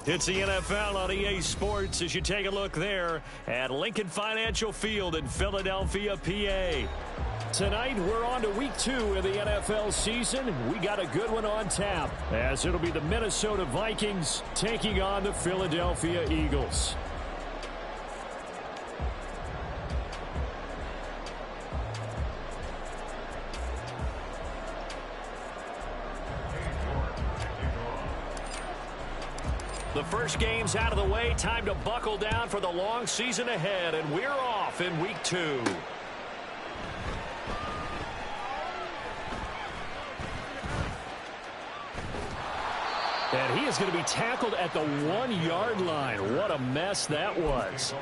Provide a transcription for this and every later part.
It's the NFL on EA Sports as you take a look there at Lincoln Financial Field in Philadelphia, PA. Tonight, we're on to week 2 of the NFL season. We got a good one on tap, as it'll be the Minnesota Vikings taking on the Philadelphia Eagles. The first game's out of the way. Time to buckle down for the long season ahead, and we're off in week 2. And he is going to be tackled at the 1-yard line. What a mess that was.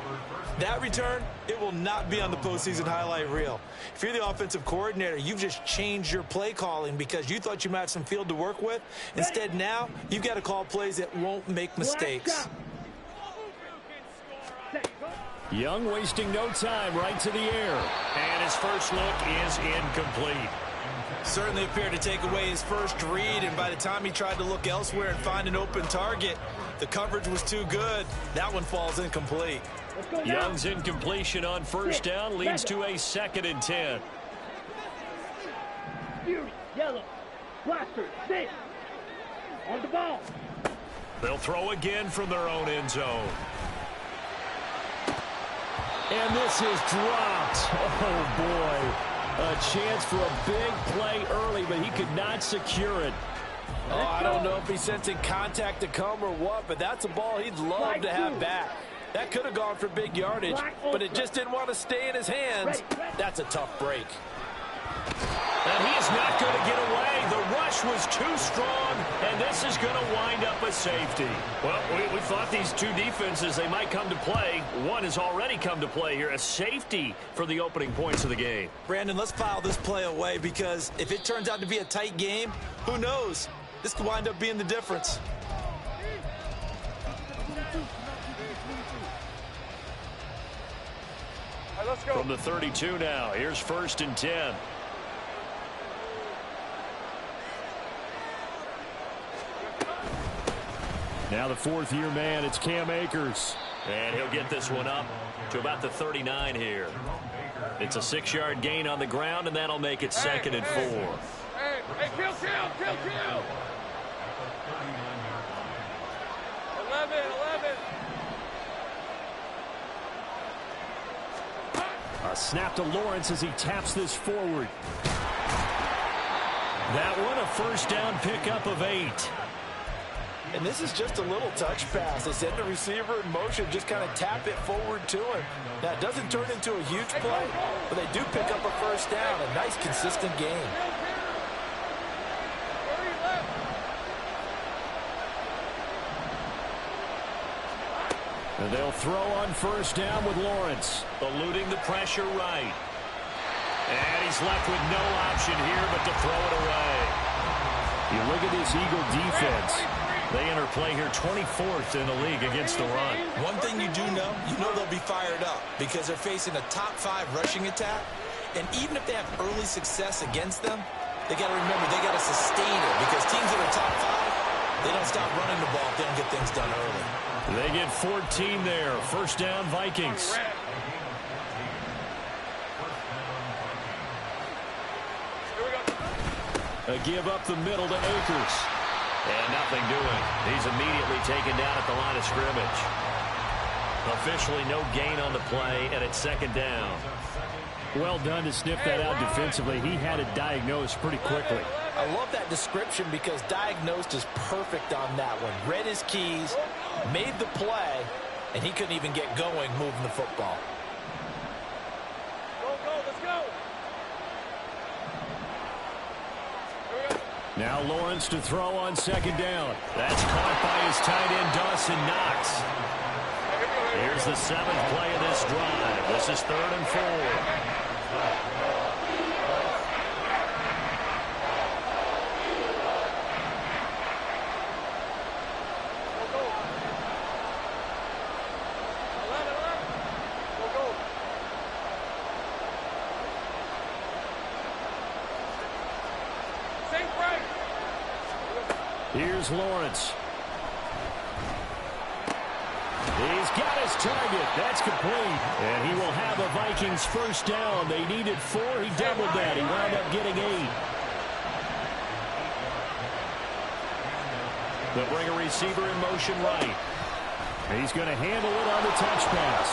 That return, it will not be on the postseason highlight reel. If you're the offensive coordinator, you've just changed your play calling because you thought you might have some field to work with. Instead, now, you've got to call plays that won't make mistakes. Young wasting no time, right to the air. And his first look is incomplete. Certainly appeared to take away his first read, and by the time he tried to look elsewhere and find an open target, the coverage was too good. That one falls incomplete. Young's incompletion on first down leads to a 2nd and 10. Yellow, blaster, 6. On the ball. They'll throw again from their own end zone. And this is dropped. Oh, boy. A chance for a big play early, but he could not secure it. Oh, I don't know if he's sensing contact to come or what, but that's a ball he'd love to have back. That could have gone for big yardage, but it just didn't want to stay in his hands. That's a tough break. And he is not going to get away. The rush was too strong, and this is going to wind up a safety. Well, we thought these two defenses, they might come to play. One has already come to play here, a safety for the opening points of the game. Brandon, let's file this play away because if it turns out to be a tight game, who knows? This could wind up being the difference. All right, let's go. From the 32 now, here's 1st and 10. Now the 4th-year man, it's Cam Akers. And he'll get this one up to about the 39 here. It's a 6-yard gain on the ground, and that'll make it 2nd and 4. Hey, kill. 11. A snap to Lawrence as he taps this forward. That one, a first down pickup of 8. And this is just a little touch pass. They send the receiver in motion, just kind of tap it forward to him. Now, it doesn't turn into a huge play, but they do pick up a first down. A nice, consistent game. And they'll throw on first down with Lawrence, eluding the pressure right. And he's left with no option here but to throw it away. You look at this Eagle defense. They enter play here 24th in the league against the run. One thing you do know, they'll be fired up because they're facing a top 5 rushing attack. And even if they have early success against them, they got to remember they got to sustain it because teams that are top 5, they don't stop running the ball if they don't get things done early. They get 14 there. First down, Vikings. A give up the middle to Akers. And nothing doing. He's immediately taken down at the line of scrimmage. Officially no gain on the play, and it's 2nd down. Well done to sniff that out defensively. He had it diagnosed pretty quickly. I love that description because diagnosed is perfect on that one. Read his keys, made the play, and he couldn't even get going moving the football. Let's go. Now Lawrence to throw on 2nd down. That's caught by his tight end, Dawson Knox. Here's the 7th play of this drive. This is 3rd and 4. Here's Lawrence. He's got his target. That's complete. And he will have a Vikings first down. They needed 4. He doubled that. He wound up getting 8. They'll bring a receiver in motion right. He's going to handle it on the touch pass.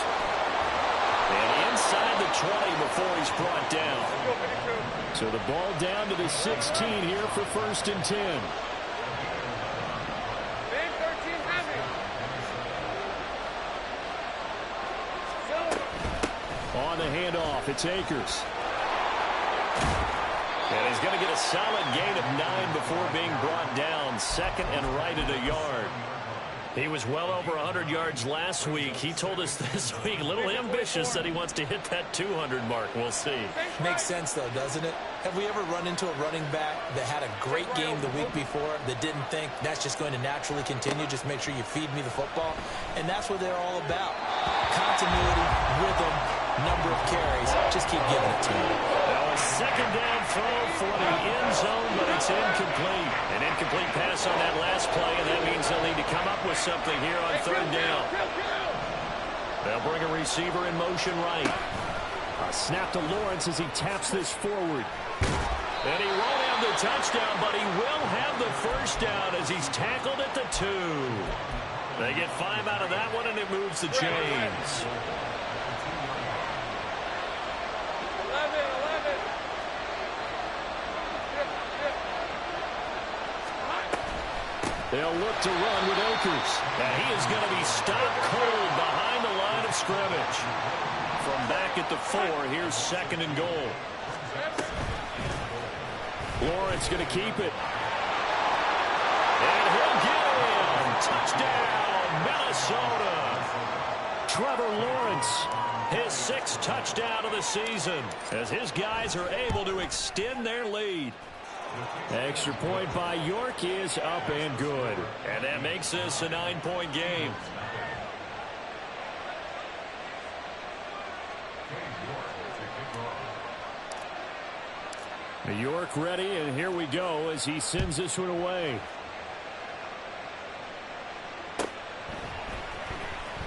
And inside the 20 before he's brought down. So the ball down to the 16 here for 1st and 10. On the handoff, it's Akers. And he's going to get a solid gain of 9 before being brought down. 2nd and right at a yard. He was well over 100 yards last week. He told us this week, a little ambitious, that he wants to hit that 200 mark. We'll see. Makes sense, though, doesn't it? Have we ever run into a running back that had a great game the week before that didn't think that's just going to naturally continue? Just make sure you feed me the football. And that's what they're all about. Continuity, rhythm, number of carries. Just keep giving it to him. Now a 2nd down throw for the end zone, but it's incomplete. An incomplete pass on that last play, and that means they'll need to come up with something here on 3rd down. They'll bring a receiver in motion right. A snap to Lawrence as he taps this forward. And he won't have the touchdown, but he will have the first down as he's tackled at the 2. They get 5 out of that one, and it moves the chains. 11. They'll look to run with Akers. And he is going to be stopped cold behind the line of scrimmage. From back at the 4, here's 2nd and goal. Lawrence going to keep it. And he'll get in. Touchdown, Minnesota. Trevor Lawrence, his 6th touchdown of the season, as his guys are able to extend their lead. Extra point by York is up and good. And that makes this a 9-point game. York ready, and here we go as he sends this one away.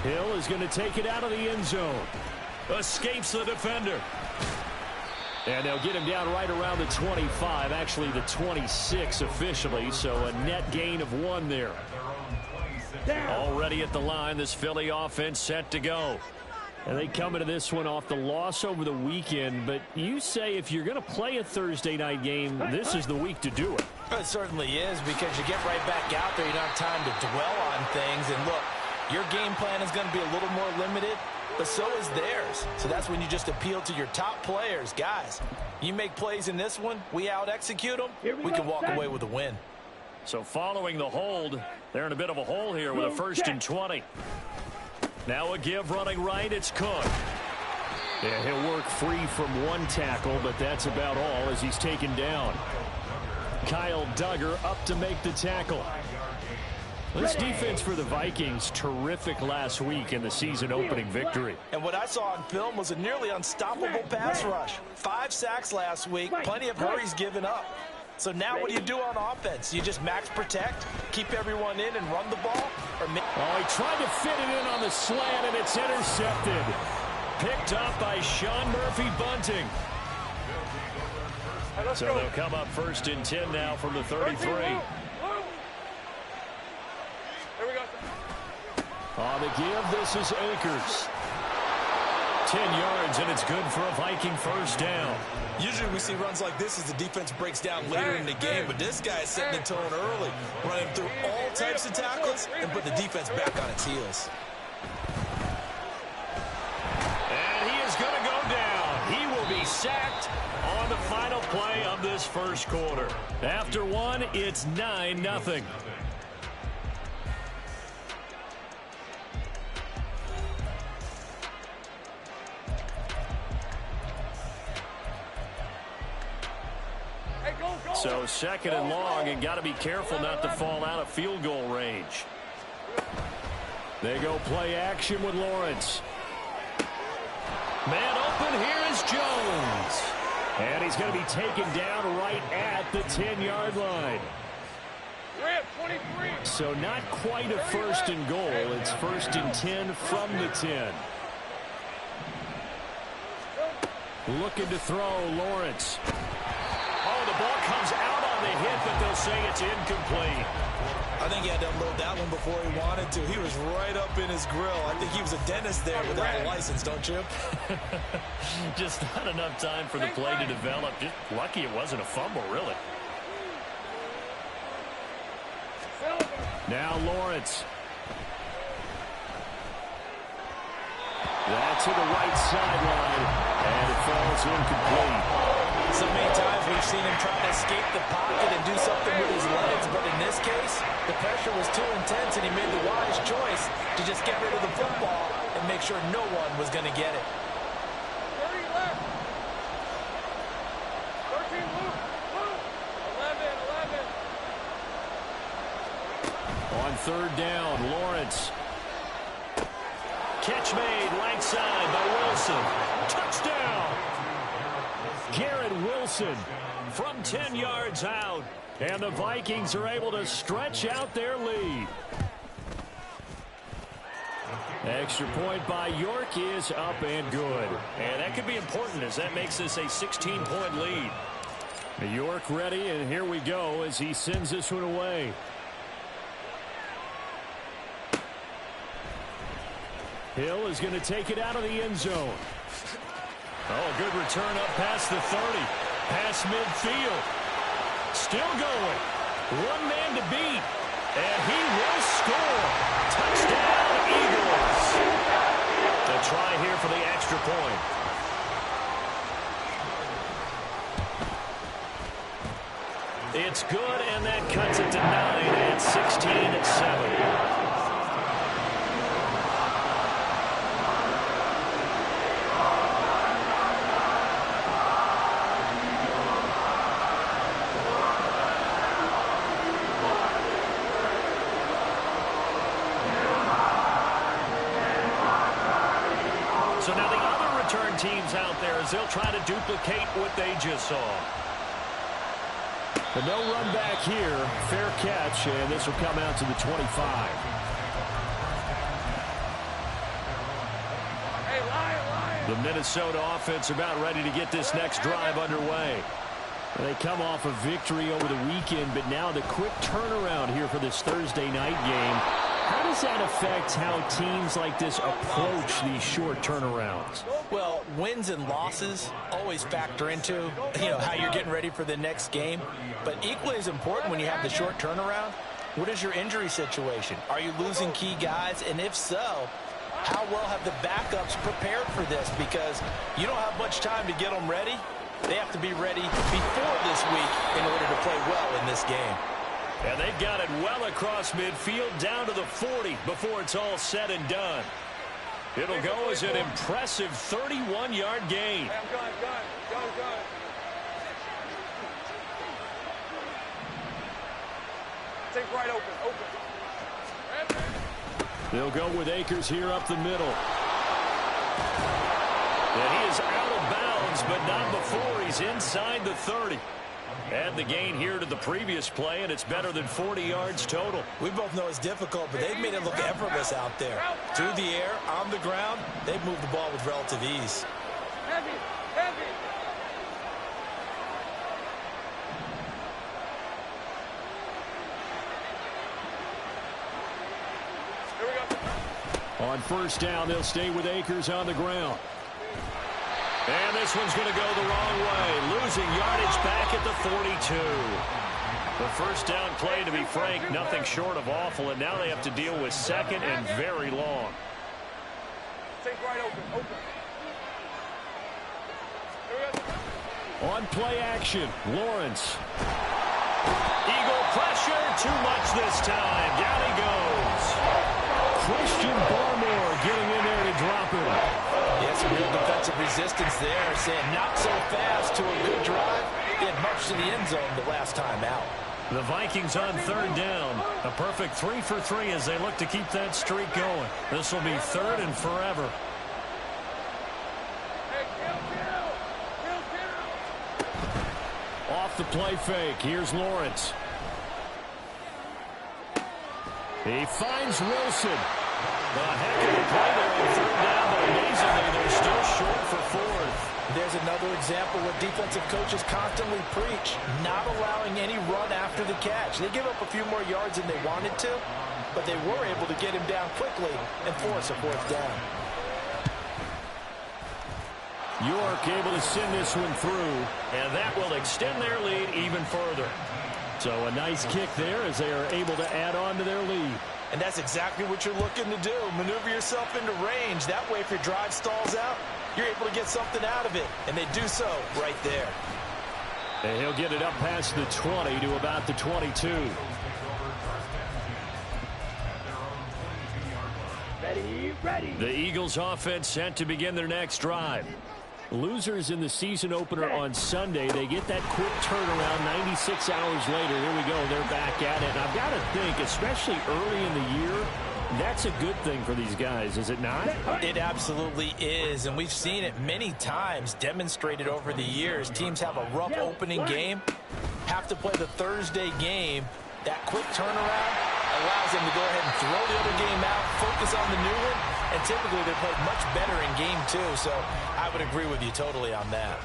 Hill is going to take it out of the end zone. Escapes the defender. And they'll get him down right around the 25, actually the 26 officially, so a net gain of 1 there. Already at the line, this Philly offense set to go. And they come into this one off the loss over the weekend, but you say if you're going to play a Thursday night game, this is the week to do it. It certainly is, because you get right back out there. You don't have time to dwell on things. And look, your game plan is going to be a little more limited, but so is theirs. So that's when you just appeal to your top players. Guys, you make plays in this one, we out-execute them, we can walk away with a win. So following the hold, they're in a bit of a hole here with a 1st and 20. Now a give running right, it's Cook. Yeah, he'll work free from 1 tackle, but that's about all as he's taken down. Kyle Duggar up to make the tackle. This defense for the Vikings, terrific last week in the season-opening victory. And what I saw on film was a nearly unstoppable pass rush. 5 sacks last week, plenty of hurries given up. So now what do you do on offense? You just max protect, keep everyone in, and run the ball? Oh, he tried to fit it in on the slant, and it's intercepted. Picked up by Sean Murphy-Bunting. So they'll come up 1st and 10 now from the 33. On the give, this is Akers. 10 yards, and it's good for a Viking first down. Usually we see runs like this as the defense breaks down later in the game, but this guy is setting the tone early, running through all types of tackles and put the defense back on its heels. And he is going to go down. He will be sacked on the final play of this first quarter. After 1, it's 9-0. So 2nd and long, and got to be careful not to fall out of field goal range. They go play action with Lawrence. Man open, here is Jones. And he's going to be taken down right at the 10-yard line. So not quite a first and goal. It's first and 10 from the 10. Looking to throw, Lawrence. Oh, the ball comes out on the hit, but they'll say it's incomplete. I think he had to unload that one before he wanted to. He was right up in his grill. I think he was a dentist there without a license, don't you? Just not enough time for the play to develop. Just lucky it wasn't a fumble, really. Now Lawrence. That's to the right sideline, and it falls incomplete. So many times we've seen him try to escape the pocket and do something with his legs, but in this case, the pressure was too intense, and he made the wise choice to just get rid of the football and make sure no one was going to get it. 30 left. 13 loop. 11. On third down, Lawrence. Catch made, right side by Wilson. Touchdown! Garrett Wilson from 10 yards out. And the Vikings are able to stretch out their lead. Extra point by York is up and good. And that could be important as that makes this a 16-point lead. York ready, and here we go as he sends this one away. Hill is going to take it out of the end zone. Oh, good return up past the 30. Past midfield. Still going. One man to beat. And he will score. Touchdown, Eagles. A try here for the extra point. It's good, and that cuts it to 9 at 16-7. So now the other return teams out there as they'll try to duplicate what they just saw. But no run back here. Fair catch, and this will come out to the 25. Hey, Lion. The Minnesota offense about ready to get this next drive underway. They come off a victory over the weekend, but now the quick turnaround here for this Thursday night game. How does that affect how teams like this approach these short turnarounds? Well, wins and losses always factor into, how you're getting ready for the next game. But equally as important when you have the short turnaround, what is your injury situation? Are you losing key guys? And if so, how well have the backups prepared for this? Because you don't have much time to get them ready. They have to be ready before this week in order to play well in this game. And they've got it well across midfield down to the 40 before it's all said and done. It'll go as an impressive 31-yard gain. Hey, I'm gun. Take right open. They'll go with Akers here up the middle. And he is out of bounds, but not before he's inside the 30. Add the gain here to the previous play, and it's better than 40 yards total. We both know it's difficult, but they've made it look effortless out there. Through the air, on the ground, they've moved the ball with relative ease. Heavy. Here we go. On first down, they'll stay with Akers on the ground. And this one's going to go the wrong way. Losing yardage back at the 42. The first down play, to be frank, nothing short of awful. And now they have to deal with second and very long. Take right open. On play action, Lawrence. Eagle pressure, too much this time. Down he goes. Christian Barmore getting in there to drop him. Yes, some real defensive resistance there, saying not so fast to a good drive. He had much to the end zone the last time out. The Vikings on third down. A perfect 3 for 3 as they look to keep that streak going. This will be third and forever. Hey, kill. Off the play fake. Here's Lawrence. He finds Wilson. A heck of a play there on third down, but amazingly, they're still short for fourth. There's another example where defensive coaches constantly preach, not allowing any run after the catch. They give up a few more yards than they wanted to, but they were able to get him down quickly and force a fourth down. York able to send this one through, and that will extend their lead even further. So a nice kick there as they are able to add on to their lead. And that's exactly what you're looking to do. Maneuver yourself into range. That way, if your drive stalls out, you're able to get something out of it. And they do so right there. And he'll get it up past the 20 to about the 22. Ready. The Eagles offense set to begin their next drive. Losers in the season opener on Sunday, they get that quick turnaround 96 hours later. Here we go. They're back at it. And I've got to think, especially early in the year, that's a good thing for these guys, is it not? It absolutely is, and we've seen it many times demonstrated over the years. Teams have a rough opening game, have to play the Thursday game. That quick turnaround allows them to go ahead and throw the other game out, focus on the new one, and typically they're played much better in game two, so I would agree with you totally on that.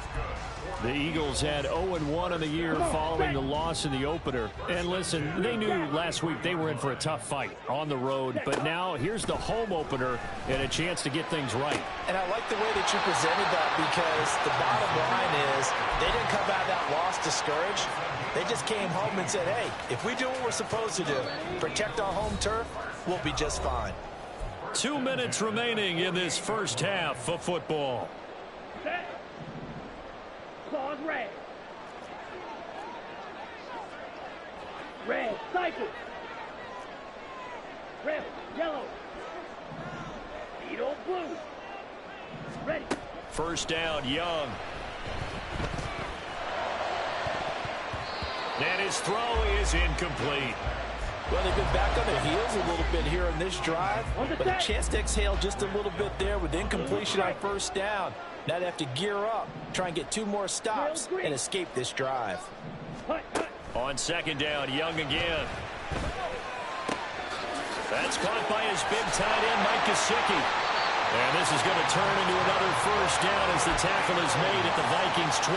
The Eagles had 0-1 in the year following the loss in the opener. And listen, they knew last week they were in for a tough fight on the road. But now here's the home opener and a chance to get things right. And I like the way that you presented that, because the bottom line is they didn't come out of that loss discouraged. They just came home and said, hey, if we do what we're supposed to do, protect our home turf, we'll be just fine. 2 minutes remaining in this first half of football. Claws red. Red, cycle. Red, yellow. Beetle, blue. Ready. First down, Young. And his throw is incomplete. Well, they've been back on their heels a little bit here on this drive, but a chance to exhale just a little bit there with incompletion on first down. Now they have to gear up, try and get 2 more stops, and escape this drive. On second down, Young again. That's caught by his big tight end, Mike Gesicki. And this is going to turn into another first down as the tackle is made at the Vikings 28.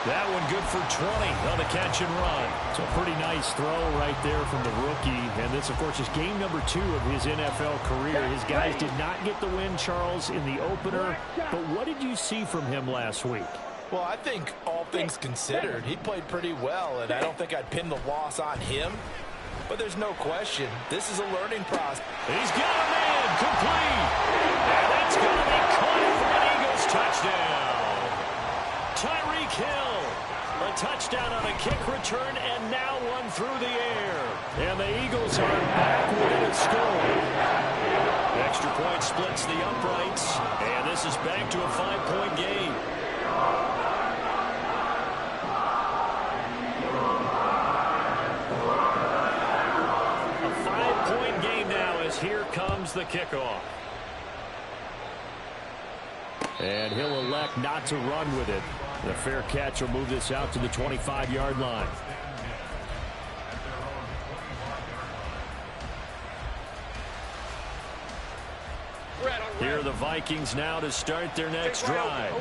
That one good for 20 on the catch and run. So a pretty nice throw right there from the rookie. And this, of course, is game number 2 of his NFL career. His guys did not get the win, Charles, in the opener. But what did you see from him last week? Well, I think all things considered, he played pretty well, and I don't think I'd pin the loss on him. But there's no question, this is a learning process. He's got a man, complete. And that's going to be caught for an Eagles touchdown. Tyreek Hill, a touchdown on a kick return, and now one through the air. And the Eagles are back within a score. Extra point splits the uprights, and this is back to a 5-point game. Here comes the kickoff. And he'll elect not to run with it. The fair catch will move this out to the 25-yard line. Here are the Vikings now to start their next drive.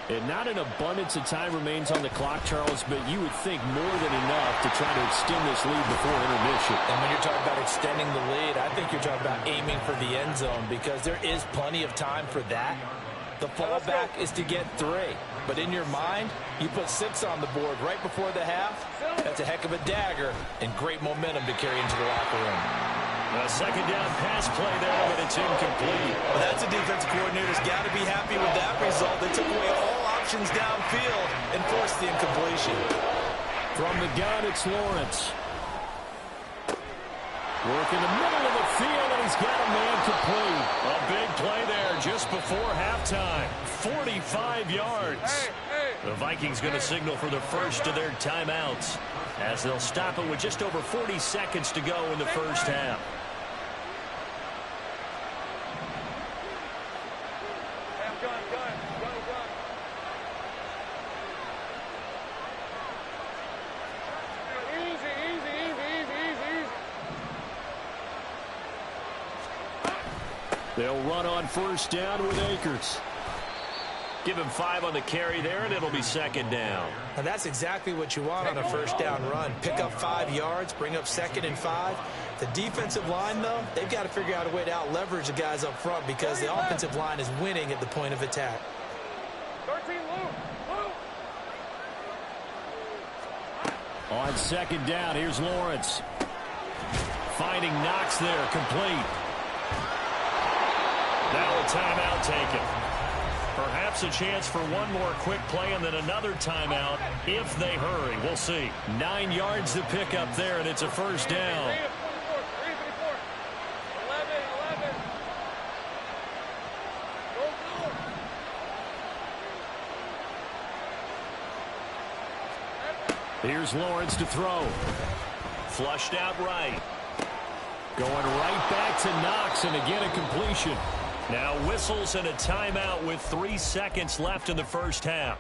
And not an abundance of time remains on the clock, Charles, but you would think more than enough to try to extend this lead before intermission. And when you're talking about extending the lead, I think you're talking about aiming for the end zone, because there is plenty of time for that. The fallback is to get 3. But in your mind, you put 6 on the board right before the half. That's a heck of a dagger and great momentum to carry into the locker room. A second down pass play there, but it's incomplete. Well, that's a defensive coordinator's got to be happy with that result. They took away all options downfield and forced the incompletion. From the gun, it's Lawrence. Work in the middle of the field, and he's got a man complete. A big play there just before halftime. 45 yards. The Vikings going to signal for the first of their timeouts, as they'll stop it with just over 40 seconds to go in the first half. They'll run on first down with Akers. Give him 5 on the carry there, and it'll be second down. Now that's exactly what you want on a first down run. Pick up 5 yards, bring up 2nd and 5. The defensive line, though, they've got to figure out a way to out-leverage the guys up front because the offensive line is winning at the point of attack. 13, Lou. On second down, here's Lawrence. Finding Knox there, complete. Now a timeout taken. Perhaps a chance for one more quick play and then another timeout if they hurry. We'll see. 9 yards to pick up there, and it's a first down. 11. Here's Lawrence to throw. Flushed out right. Going right back to Knox, and again a completion. Now whistles and a timeout with 3 seconds left in the first half.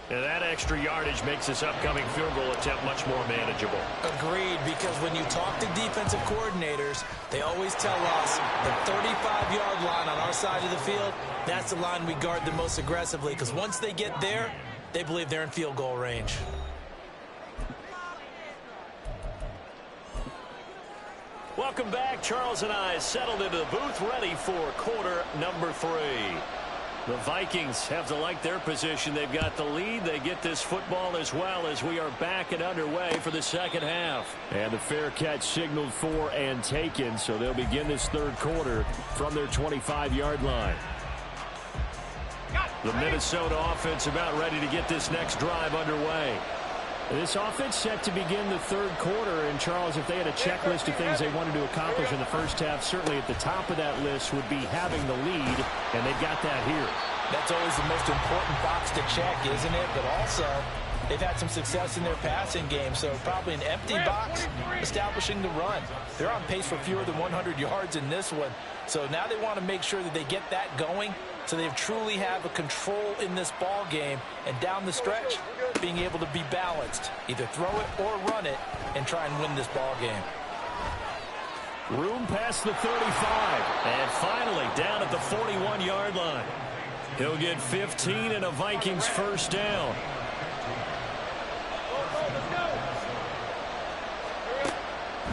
And that extra yardage makes this upcoming field goal attempt much more manageable. Agreed, because when you talk to defensive coordinators, they always tell us the 35-yard line on our side of the field, that's the line we guard the most aggressively, because once they get there, they believe they're in field goal range. Welcome back. Charles and I settled into the booth, ready for quarter number 3. The Vikings have to like their position. They've got the lead. They get this football as well as we are back and underway for the second half. And the fair catch signaled for and taken, so they'll begin this third quarter from their 25-yard line. The Minnesota offense about ready to get this next drive underway. This offense set to begin the third quarter, and Charles, if they had a checklist of things they wanted to accomplish in the first half, certainly at the top of that list would be having the lead, and they've got that here. That's always the most important box to check, isn't it? But also, they've had some success in their passing game, so probably an empty box establishing the run. They're on pace for fewer than 100 yards in this one, so now they want to make sure that they get that going so they truly have a control in this ball game, and down the stretch, being able to be balanced, either throw it or run it, and try and win this ball game. Room past the 35, and finally down at the 41-yard line. He'll get 15 and a Vikings first down.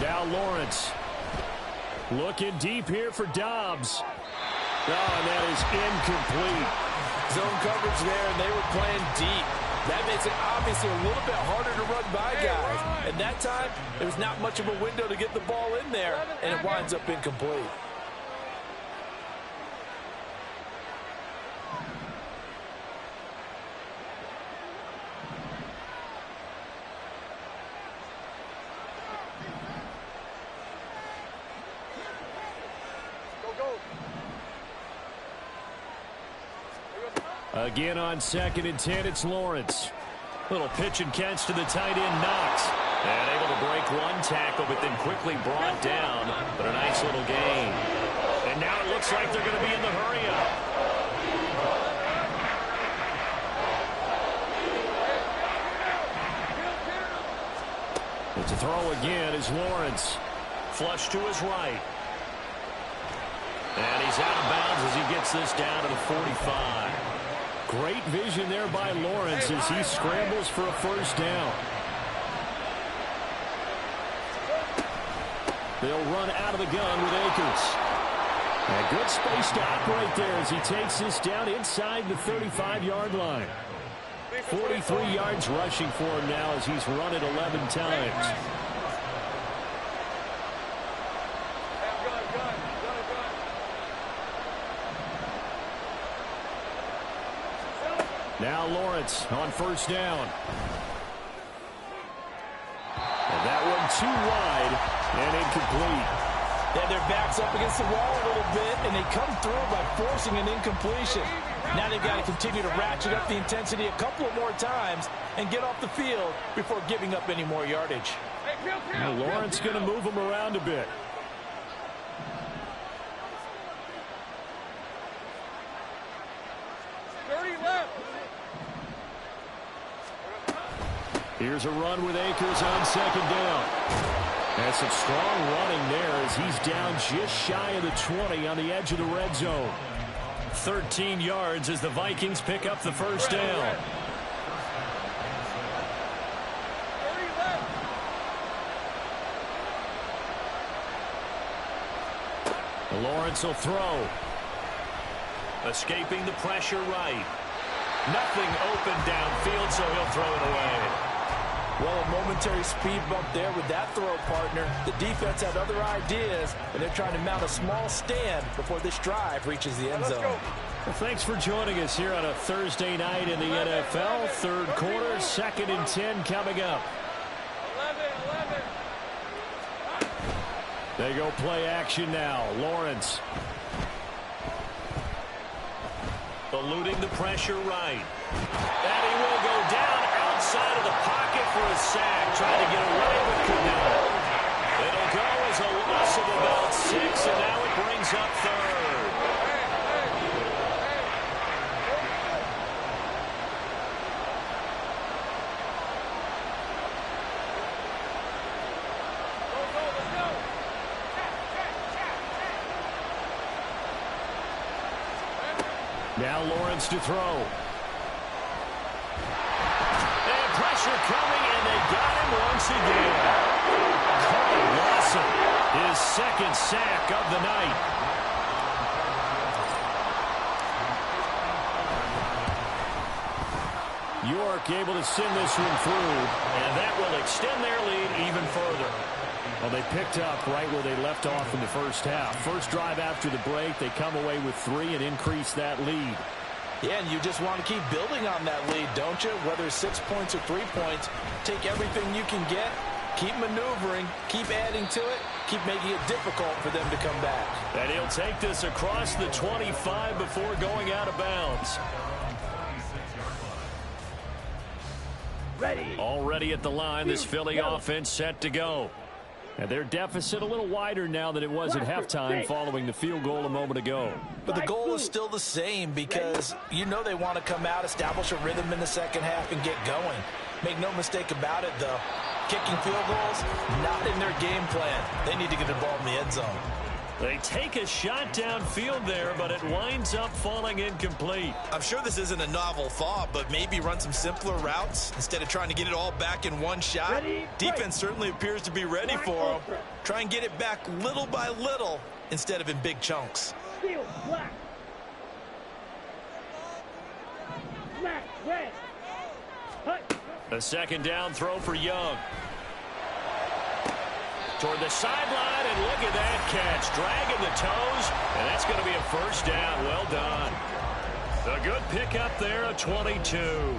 Now Lawrence. Looking deep here for Dobbs. Oh, and that is incomplete. Zone coverage there, and they were playing deep. That makes it obviously a little bit harder to run by guys. And that time, there was not much of a window to get the ball in there, and it winds up incomplete. Again on 2nd and 10, it's Lawrence. Little pitch and catch to the tight end, Knox. And able to break one tackle, but then quickly brought down. But a nice little gain. And now it looks like they're going to be in the hurry-up. It's a throw again is Lawrence. Flush to his right. And he's out of bounds as he gets this down to the 45. Great vision there by Lawrence as he scrambles for a first down. They'll run out of the gun with Akers. A good space to operate there as he takes this down inside the 35-yard line. 43 yards rushing for him now as he's run it 11 times. Now Lawrence on first down. And that one too wide and incomplete. Yeah, their back's up against the wall a little bit, and they come through by forcing an incompletion. Now they've got to continue to ratchet up the intensity a couple of more times and get off the field before giving up any more yardage. Now Lawrence going to move him around a bit. Here's a run with Akers on second down. That's some strong running there as he's down just shy of the 20 on the edge of the red zone. 13 yards as the Vikings pick up the first down. Lawrence will throw. Escaping the pressure right. Nothing open downfield, so he'll throw it away. Well, a momentary speed bump there with that throw, partner. The defense had other ideas, and they're trying to mount a small stand before this drive reaches the end zone. Well, thanks for joining us here on a Thursday night in the NFL. Third quarter, 2nd and 10 coming up. 11. They go play action now. Lawrence. Eluding the pressure right. And he will go down outside of the pocket for a sack. Trying to get away, but could not. It'll go as a loss of about 6, and now it brings up third. Now Lawrence to throw. And pressure coming, and they got him once again. Carl Lawson, his 2nd sack of the night. York able to send this one through, and that will extend their lead even further. Well, they picked up right where they left off in the first half. First drive after the break, they come away with 3 and increase that lead. Yeah, and you just want to keep building on that lead, don't you? Whether it's 6 points or 3 points, take everything you can get, keep maneuvering, keep adding to it, keep making it difficult for them to come back. And he'll take this across the 25 before going out of bounds. Already at the line, this Philly offense set to go. And their deficit a little wider now than it was at halftime following the field goal a moment ago. But the goal is still the same because you know they want to come out, establish a rhythm in the second half, and get going. Make no mistake about it, though. Kicking field goals, not in their game plan. They need to get the ball in the end zone. They take a shot downfield there, but it winds up falling incomplete. I'm sure this isn't a novel thought, but maybe run some simpler routes instead of trying to get it all back in one shot. Defense certainly appears to be ready for them. Try and get it back little by little instead of in big chunks. A 2nd down throw for Young. Toward the sideline, and look at that catch. Dragging the toes, and that's going to be a first down. Well done. A good pickup there, a 22.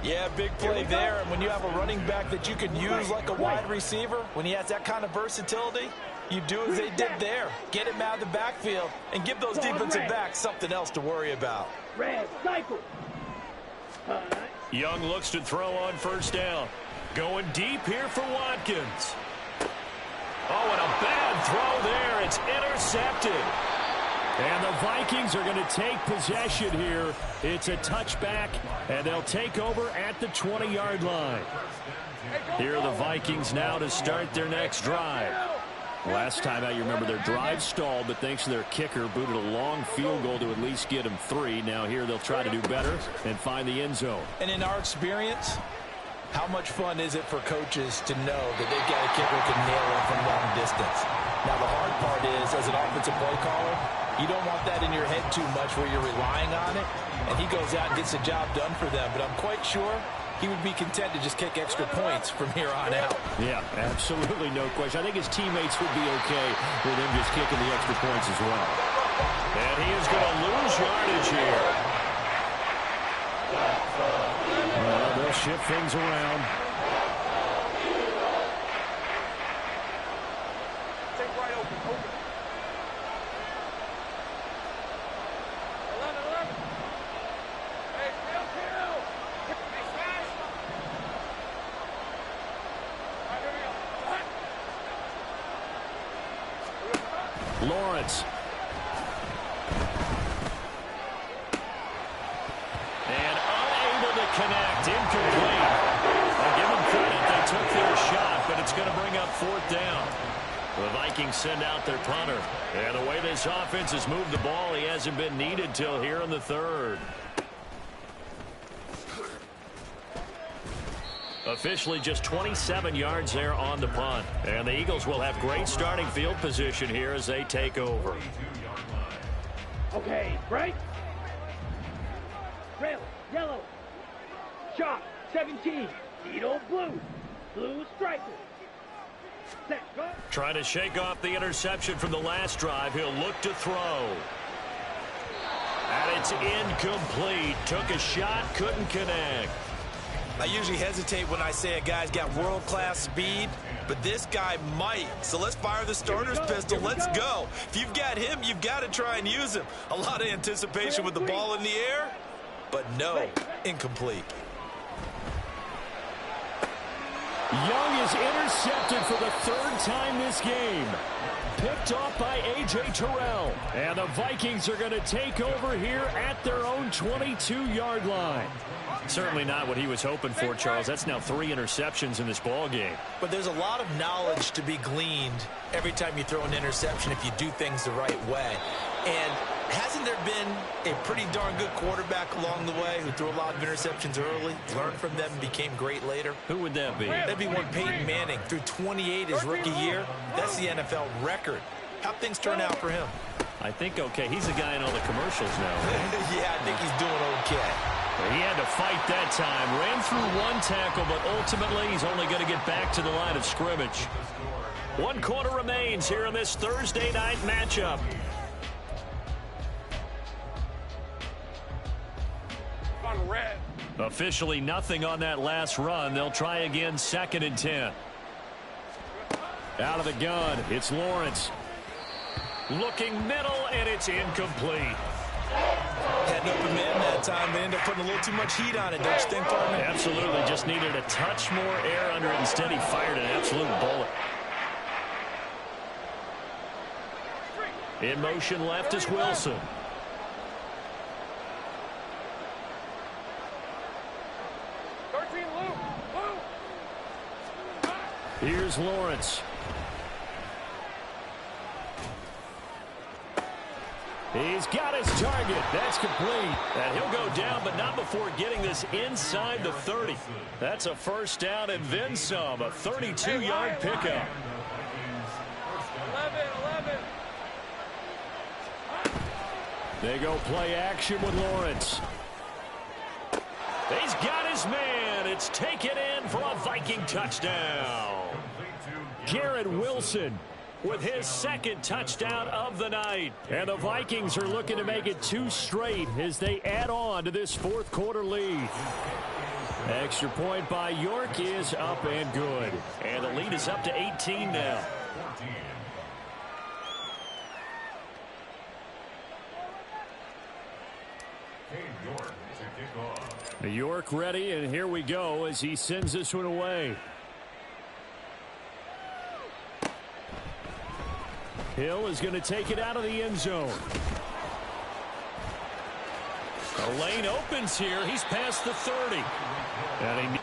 Yeah, big play there. And when you have a running back that you can use like a wide receiver, when he has that kind of versatility, you do as they did there. Get him out of the backfield and give those defensive backs something else to worry about. Young looks to throw on first down. Going deep here for Watkins. Oh, and a bad throw there. It's intercepted. And the Vikings are going to take possession here. It's a touchback, and they'll take over at the 20-yard line. Here are the Vikings now to start their next drive. Last time out, you remember their drive stalled, but thanks to their kicker, booted a long field goal to at least get them 3. Now here they'll try to do better and find the end zone. And in our experience, how much fun is it for coaches to know that they've got a kicker who can nail it from long distance? Now, the hard part is, as an offensive play caller, you don't want that in your head too much where you're relying on it, and he goes out and gets the job done for them. But I'm quite sure he would be content to just kick extra points from here on out. Yeah, absolutely no question. I think his teammates would be okay with him just kicking the extra points as well. And he is going to lose yardage here. Well, they'll shift things around. Take right open. 11. Hey, kill. Lawrence. And unable to connect. Incomplete. I give them credit. They took their shot, but it's going to bring up 4th down. The Vikings send out their punter. And the way this offense has moved the ball, he hasn't been needed till here in the 3rd. Officially just 27 yards there on the punt. And the Eagles will have great starting field position here as they take over. Okay, right? Rail, yellow. Shot, 17. Needle, blue. Blue striker. Set, go. Trying to shake off the interception from the last drive. He'll look to throw. And it's incomplete. Took a shot, couldn't connect. I usually hesitate when I say a guy's got world-class speed, but this guy might. So let's fire the starter's pistol. Let's go. If you've got him, you've got to try and use him. A lot of anticipation with the ball in the air, but no, incomplete. Young is intercepted for the 3rd time this game. Picked off by A.J. Terrell. And the Vikings are going to take over here at their own 22-yard line. Certainly not what he was hoping for, Charles. That's now 3 interceptions in this ball game. But there's a lot of knowledge to be gleaned every time you throw an interception if you do things the right way. And hasn't there been a pretty darn good quarterback along the way who threw a lot of interceptions early, learned from them, and became great later? Who would that be? That'd be one Peyton Manning. Threw 28 his rookie year. That's the NFL record. How'd things turn out for him? I think okay. He's the guy in all the commercials now. Right? Yeah, I think he's doing okay. He had to fight that time. Ran through 1 tackle, but ultimately he's only going to get back to the line of scrimmage. 1 quarter remains here in this Thursday night matchup. On red. Officially nothing on that last run. They'll try again, 2nd and 10. Out of the gun, it's Lawrence. Looking middle, and it's incomplete. Had an open man that time. They ended up putting a little too much heat on it, don't you think, partner? Absolutely. Just needed a touch more air under it. Instead, he fired an absolute bullet. In motion left is Wilson. Here's Lawrence. He's got his target. That's complete. And he'll go down, but not before getting this inside the 30. That's a 1st down and then some. A 32-yard pickup. 11. They go play action with Lawrence. He's got his man. It's taken in for a Viking touchdown. Garrett Wilson with his 2nd touchdown of the night. And the Vikings are looking to make it 2 straight as they add on to this 4th quarter lead. Extra point by York is up and good. And the lead is up to 18 now. York ready, and here we go as he sends this one away. Hill is going to take it out of the end zone. The lane opens here. He's past the 30. And he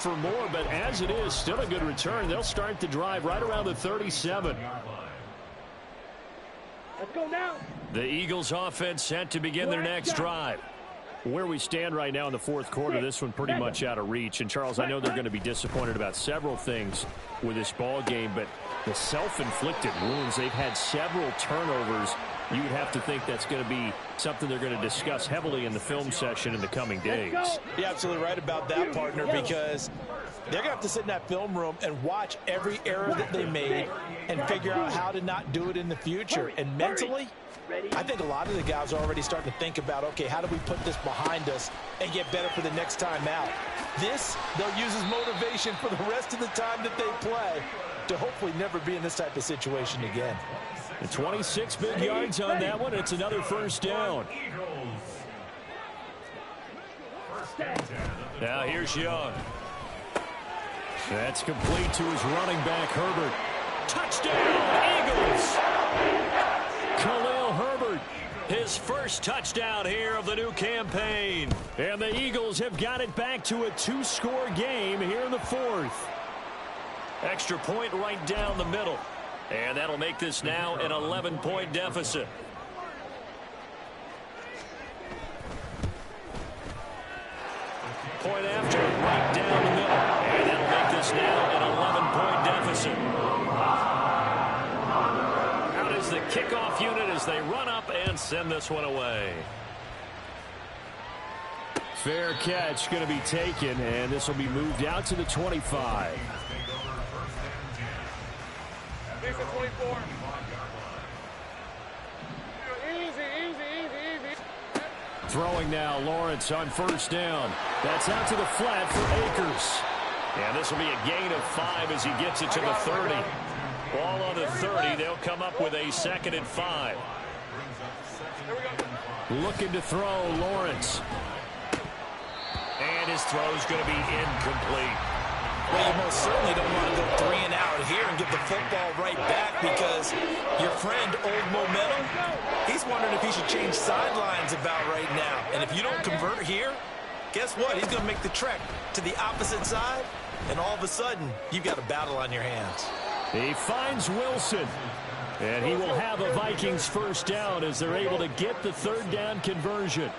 for more, but as it is, still a good return. They'll start the drive right around the 37. Let's go now. The Eagles offense set to begin their next drive. Where we stand right now in the fourth quarter, this one pretty much out of reach. And, Charles, I know they're going to be disappointed about several things with this ball game, but the self-inflicted wounds, they've had several turnovers. You would have to think that's going to be something they're going to discuss heavily in the film session in the coming days. You're absolutely right about that, partner, because they're going to have to sit in that film room and watch every error that they made and figure out how to not do it in the future. And mentally, I think a lot of the guys are already starting to think about, okay, how do we put this behind us and get better for the next time out? This, they'll use as motivation for the rest of the time that they play to hopefully never be in this type of situation again. And 26 big yards on that one. It's another first down. Now here's Young. That's complete to his running back, Herbert. Touchdown, Eagles! Khalil Herbert, his first touchdown here of the new campaign. And the Eagles have got it back to a 2-score game here in the fourth. Extra point right down the middle. And that'll make this now an 11-point deficit. Point after, right down the middle. And that'll make this now an 11-point deficit. Out is the kickoff unit as they run up and send this one away. Fair catch going to be taken, and this will be moved out to the 25. Defense 24. Easy. Throwing now, Lawrence on first down. That's out to the flat for Akers. And this will be a gain of 5 as he gets it to the 30. Ball on the 30. They'll come up with a 2nd and 5. Looking to throw, Lawrence. And his throw's going to be incomplete. Well, you most certainly don't want to go 3 and out here and give the football right back, because your friend, Old Momentum, he's wondering if he should change sidelines about right now. And if you don't convert here, guess what? He's going to make the trek to the opposite side, and all of a sudden, you've got a battle on your hands. He finds Wilson, and he will have a Vikings first down as they're able to get the 3rd down conversion.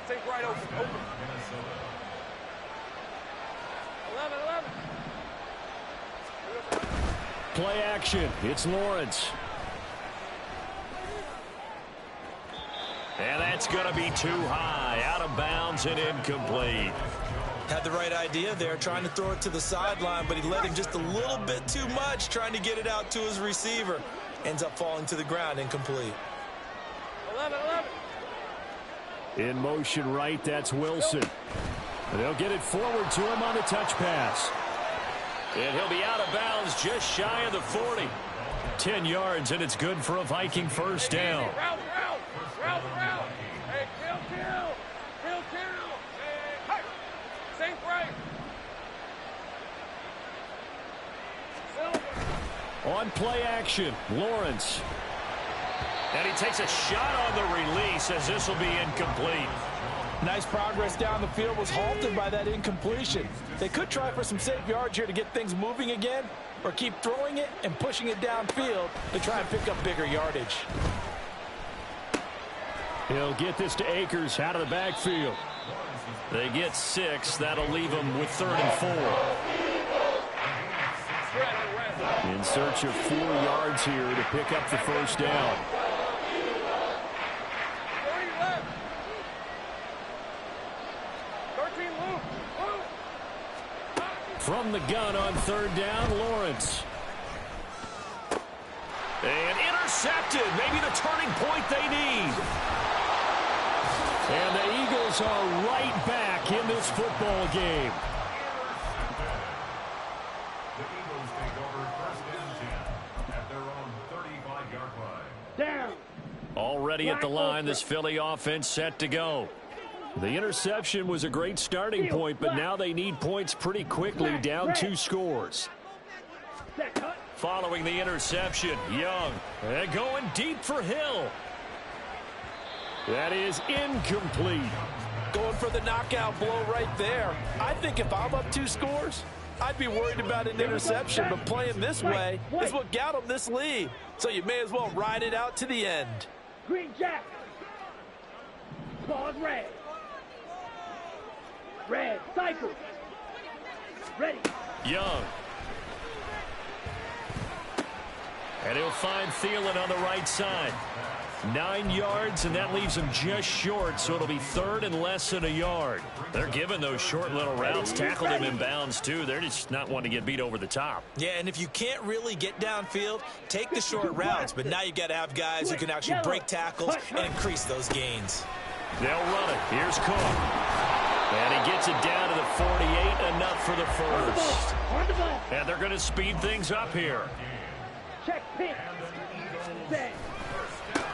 Take right open. 11. Play action. It's Lawrence. And that's going to be too high. Out of bounds and incomplete. Had the right idea there, trying to throw it to the sideline, but he let him just a little bit too much, trying to get it out to his receiver. Ends up falling to the ground, incomplete. 11. In motion right, that's Wilson. And they'll get it forward to him on the touch pass. And he'll be out of bounds just shy of the 40. 10 yards, and it's good for a Viking first down. Route. Hey, kill. Hey, sink right. Silver. On play action, Lawrence. And he takes a shot on the release as this will be incomplete. Nice progress down the field, was halted by that incompletion. They could try for some safe yards here to get things moving again, or keep throwing it and pushing it downfield to try and pick up bigger yardage. He'll get this to Akers out of the backfield. They get 6. That'll leave them with 3rd and 4. In search of 4 yards here to pick up the first down. From the gun on 3rd down, Lawrence. And intercepted. Maybe the turning point they need. And the Eagles are right back in this football game. The Eagles take over 1st and 10 at their own 35-yard line. Down. Already at the line, this Philly offense set to go. The interception was a great starting point, but now they need points pretty quickly, down 2 scores. Following the interception, Young, and going deep for Hill. That is incomplete. going for the knockout blow right there. I think if I'm up 2 scores, I'd be worried about an interception, but playing this way is what got him this lead. So you may as well ride it out to the end. Green Jack. Pause red. Red, cycle. Ready. Young. And he'll find Thielen on the right side. 9 yards, and that leaves him just short, so it'll be 3rd and less than a yard. They're giving those short little routes. Tackled him in bounds, too. They're just not wanting to get beat over the top. Yeah, and if you can't really get downfield, take the short routes. But now you got to have guys who can actually break tackles and increase those gains. They'll run it. Here's Cook. And he gets it down to the 48, enough for the first. And they're going to speed things up here. Check pitch. Set.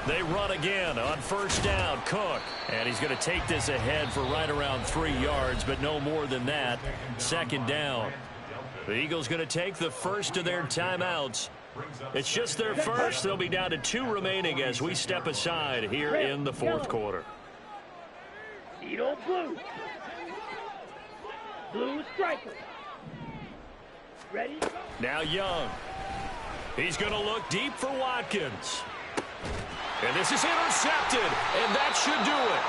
They run again on 1st down. Cook. And he's going to take this ahead for right around 3 yards, but no more than that. 2nd down. The Eagles going to take the first of their timeouts. It's just their first. They'll be down to 2 remaining as we step aside here in the 4th quarter. Needle blue. Blue striker. Ready? Now Young. He's going to look deep for Watkins. And this is intercepted, and that should do it.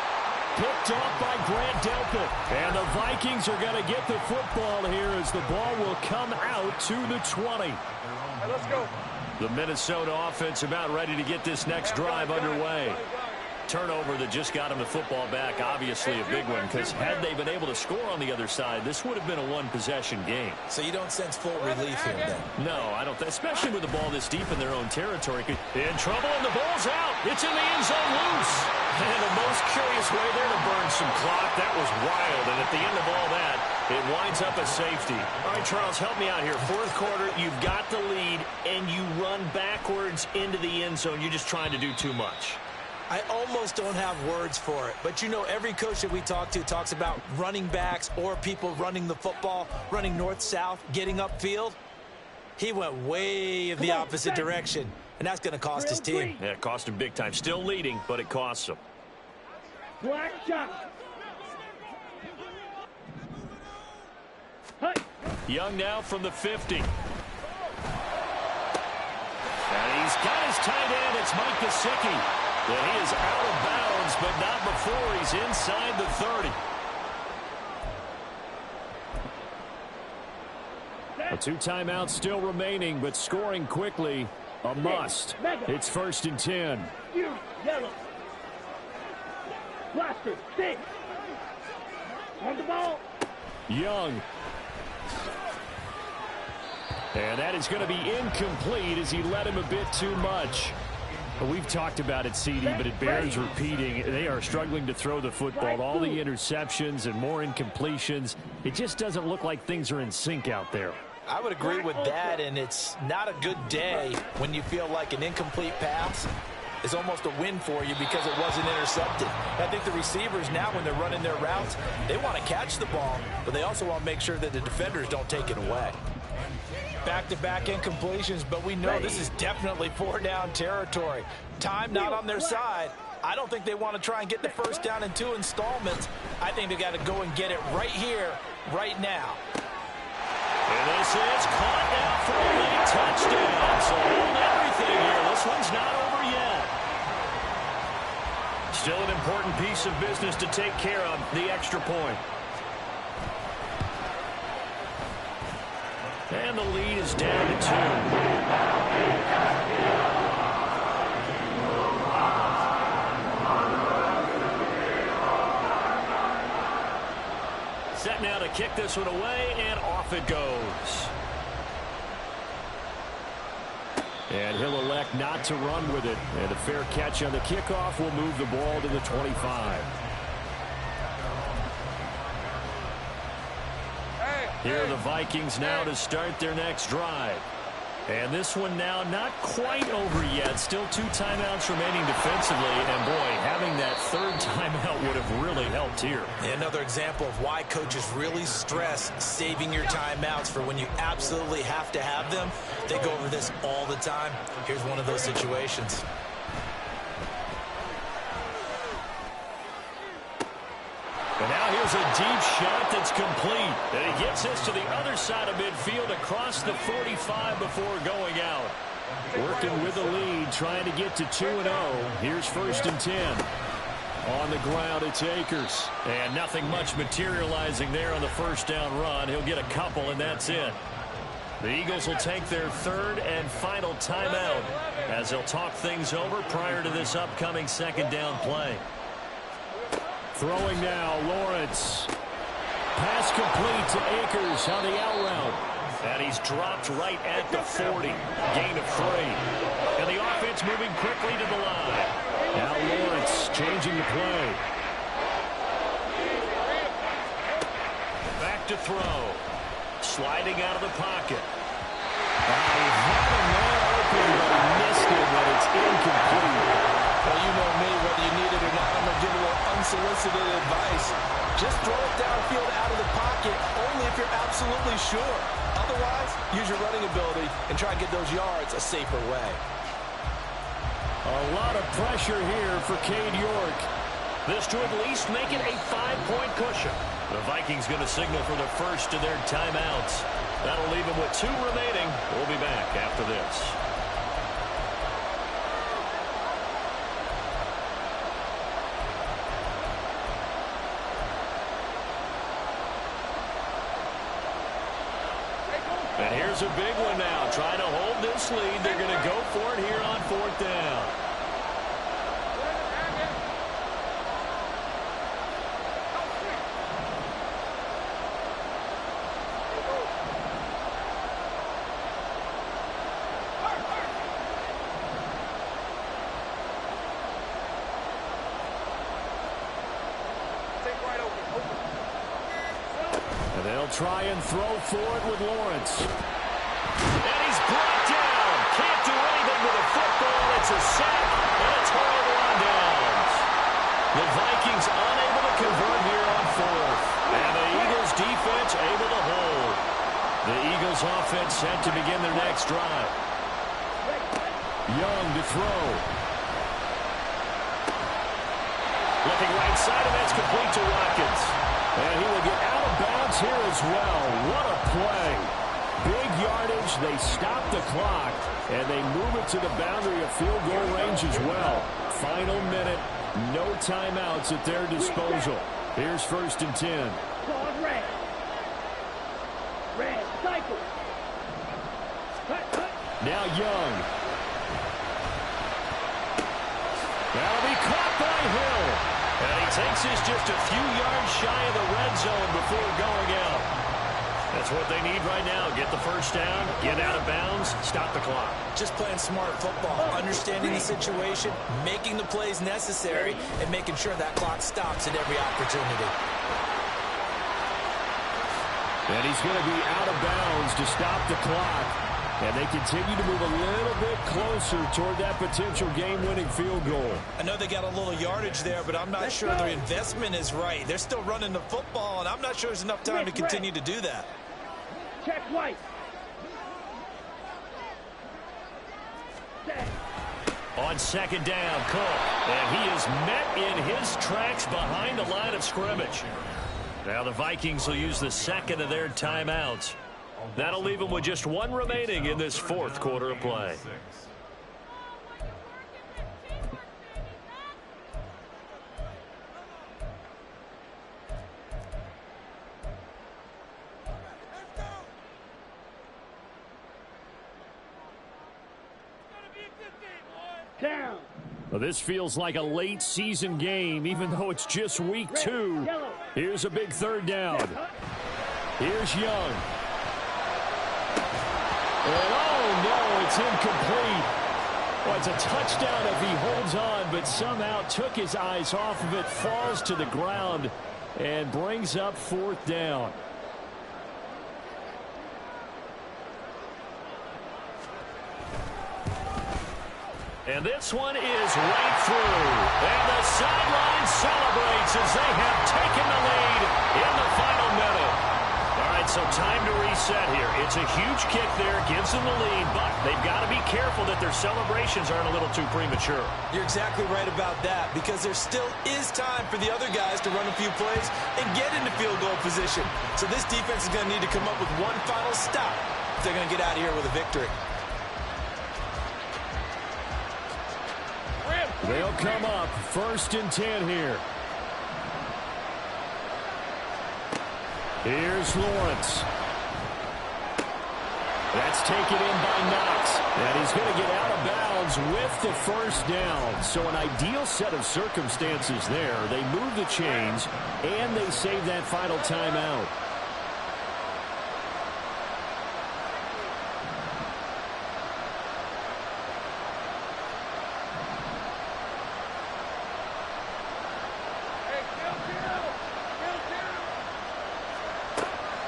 Picked off by Grant Delpit. And the Vikings are going to get the football here as the ball will come out to the 20. Hey, let's go. The Minnesota offense about ready to get this next drive underway. Turnover that just got him the football back, obviously a big one, because had they been able to score on the other side, this would have been a 1-possession game. So you don't sense full relief here then? No, I don't, especially with the ball this deep in their own territory. In trouble, and the ball's out. It's in the end zone loose. And the most curious way there to burn some clock. That was wild, and at the end of all that, it winds up a safety. All right, Charles, help me out here. 4th quarter, you've got the lead, and you run backwards into the end zone. You're just trying to do too much. I almost don't have words for it, but you know every coach that we talk to talks about running backs or people running the football, running north-south, getting upfield. He went way in the opposite direction, and that's going to cost his team. Yeah, it cost him big time. Still leading, but it costs him. Black shot. Young now from the 50. And he's got his tight end. It's Mike Gesicki. And he is out of bounds, but not before he's inside the 30. 2 timeouts still remaining, but scoring quickly, a must. It's 1st and 10. Yellow. Blaster, 6. On the ball. Young. And that is going to be incomplete as he led him a bit too much. We've talked about it, CD, but it bears repeating. They are struggling to throw the football. All the interceptions and more incompletions. It just doesn't look like things are in sync out there. I would agree with that, and it's not a good day when you feel like an incomplete pass is almost a win for you because it wasn't intercepted. I think the receivers now, when they're running their routes, they want to catch the ball, but they also want to make sure that the defenders don't take it away. Back-to-back incompletions, but we know this is definitely 4-down territory. Time not on their side. I don't think they want to try and get the 1st down in 2 installments. I think they got to go and get it right here, right now. And this is caught now for a late touchdown. So hold everything here. This one's not over yet. Still an important piece of business to take care of, the extra point. And the lead is down to 2. Set now to kick this one away, and off it goes. And he'll elect not to run with it. And a fair catch on the kickoff will move the ball to the 25. Here are the Vikings now to start their next drive. And this one now not quite over yet. Still 2 timeouts remaining defensively. And, boy, having that 3rd timeout would have really helped here. Another example of why coaches really stress saving your timeouts for when you absolutely have to have them. They go over this all the time. Here's one of those situations. And now here's a deep shot that's complete. And he gets this to the other side of midfield across the 45 before going out. Working with the lead, trying to get to 2-0. Here's 1st and 10. On the ground, it's Akers. And nothing much materializing there on the first down run. He'll get a couple, and that's it. The Eagles will take their 3rd and final timeout as they'll talk things over prior to this upcoming 2nd down play. Throwing now, Lawrence. Pass complete to Akers on the out route. And he's dropped right at the 40. Gain of 3. And the offense moving quickly to the line. Now Lawrence changing the play. Back to throw. Sliding out of the pocket. He had a man open, but he missed it, and it's incomplete. Well, you know me, whether you need it or not, I'm going to give a little unsolicited advice. Just throw it downfield out of the pocket, only if you're absolutely sure. Otherwise, use your running ability and try and get those yards a safer way. A lot of pressure here for Cade York. This to at least make it a 5-point cushion. The Vikings going to signal for the first of their timeouts. That'll leave them with 2 remaining. We'll be back after this. And here's a big one now. Trying to hold this lead. They're going to go for it here on 4th down. Try and throw for it with Lawrence. And he's brought down. Can't do anything with a football. It's a sack, and it's hurled on downs. The Vikings unable to convert here on 4th. And the Eagles defense able to hold. The Eagles offense set to begin their next drive. Young to throw. Looking right side, and that's complete to Watkins. And he will get out of bounds here as well. What a play. Big yardage. They stop the clock, and they move it to the boundary of field goal range as well. Final minute. No timeouts at their disposal. Here's 1st and 10. Red. Red. Cycle. Now Young. That'll be caught by Hill. And he takes this just a few yards shy of the red zone before going out. That's what they need right now. Get the first down, get out of bounds, stop the clock. Just playing smart football, understanding the situation, making the plays necessary, and making sure that clock stops at every opportunity. And he's going to be out of bounds to stop the clock. And they continue to move a little bit closer toward that potential game-winning field goal. I know they got a little yardage there, but I'm not sure their investment is right. They're still running the football, and I'm not sure there's enough time to continue to do that. Check white. On 2nd down, Cook. And he is met in his tracks behind the line of scrimmage. Now the Vikings will use the 2nd of their timeouts. That'll leave them with just 1 remaining in this 4th quarter of play. Down. Well, this feels like a late season game, even though it's just week 2. Here's a big 3rd down. Here's Young. And oh no, it's incomplete. Well, it's a touchdown if he holds on, but somehow took his eyes off of it, falls to the ground, and brings up 4th down. And this one is right through. And the sideline celebrates as they have taken the lead in the final minute. All right, So time to reset here. It's a huge kick there, gives them the lead, but they've got to be careful that their celebrations aren't a little too premature. You're exactly right about that, because there still is time for the other guys to run a few plays and get into field goal position. So this defense is going to need to come up with one final stop if they're going to get out of here with a victory. They'll come up 1st and 10 here. Here's Lawrence. That's taken in by Knox. And he's going to get out of bounds with the first down. So an ideal set of circumstances there. They move the chains, and they save that final timeout.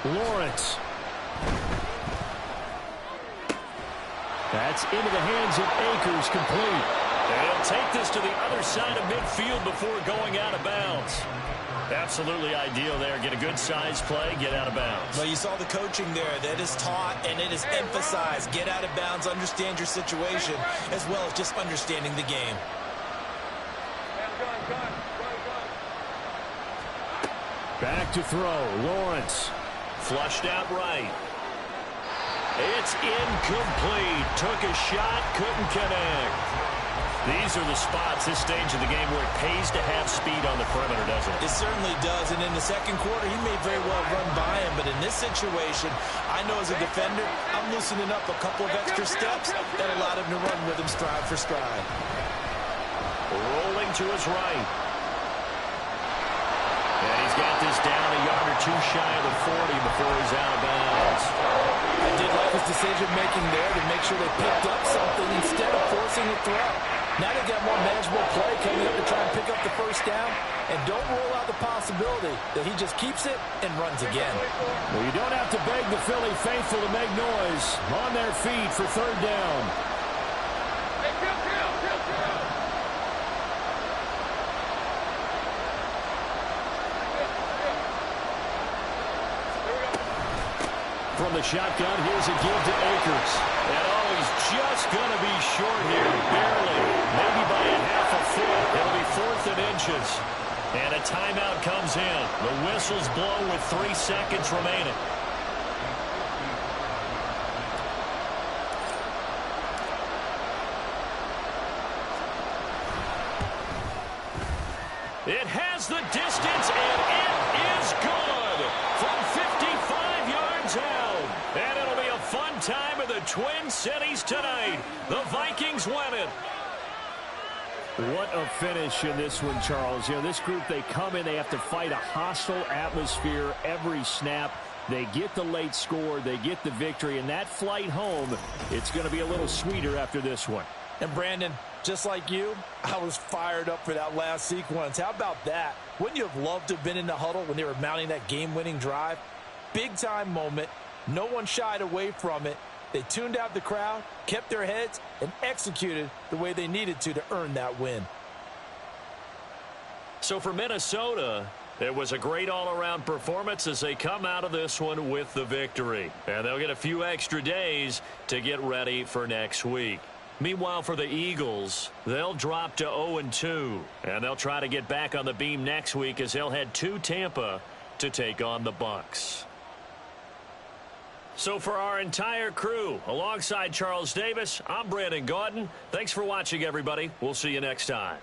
Lawrence. That's into the hands of Akers, complete. They'll take this to the other side of midfield before going out of bounds. Absolutely ideal there. Get a good size play, get out of bounds. Well, you saw the coaching there. That is taught and it is emphasized. Get out of bounds, understand your situation, as well as just understanding the game. Back to throw. Lawrence. Flushed out right. It's incomplete. Took a shot, couldn't connect. These are the spots, this stage of the game, where it pays to have speed on the perimeter, doesn't it? It certainly does. And in the second quarter, he may very well run by him. But in this situation, I know as a defender, I'm loosening up a couple of extra steps that allowed him to run with him stride for stride. Rolling to his right. And he's got this down a yard or two shy of the 40 before he's out of bounds. I did like his decision-making there to make sure they picked up something instead of forcing a throw. Now they've got more manageable play coming up to try and pick up the first down. And don't rule out the possibility that he just keeps it and runs again. Well, you don't have to beg the Philly faithful to make noise. On their feet for third down. From the shotgun, here's a give to Akers. And oh, he's just going to be short here, barely. Maybe by a half a foot. It'll be 4th and inches. And a timeout comes in. The whistle's blown with 3 seconds remaining. It has the distance, and it is good from 55 yards out. And it'll be a fun time in the Twin Cities tonight. The Vikings win it. What a finish in this one, Charles. You know, this group, they come in, they have to fight a hostile atmosphere every snap. They get the late score, they get the victory, and that flight home, it's going to be a little sweeter after this one. And Brandon, just like you, I was fired up for that last sequence. How about that? Wouldn't you have loved to have been in the huddle when they were mounting that game-winning drive? Big-time moment. No one shied away from it. They tuned out the crowd, kept their heads, and executed the way they needed to earn that win. So for Minnesota, it was a great all-around performance as they come out of this one with the victory. And they'll get a few extra days to get ready for next week. Meanwhile, for the Eagles, they'll drop to 0-2, and they'll try to get back on the beam next week as they'll head to Tampa to take on the Bucs. So for our entire crew, alongside Charles Davis, I'm Brandon Gaudin. Thanks for watching, everybody. We'll see you next time.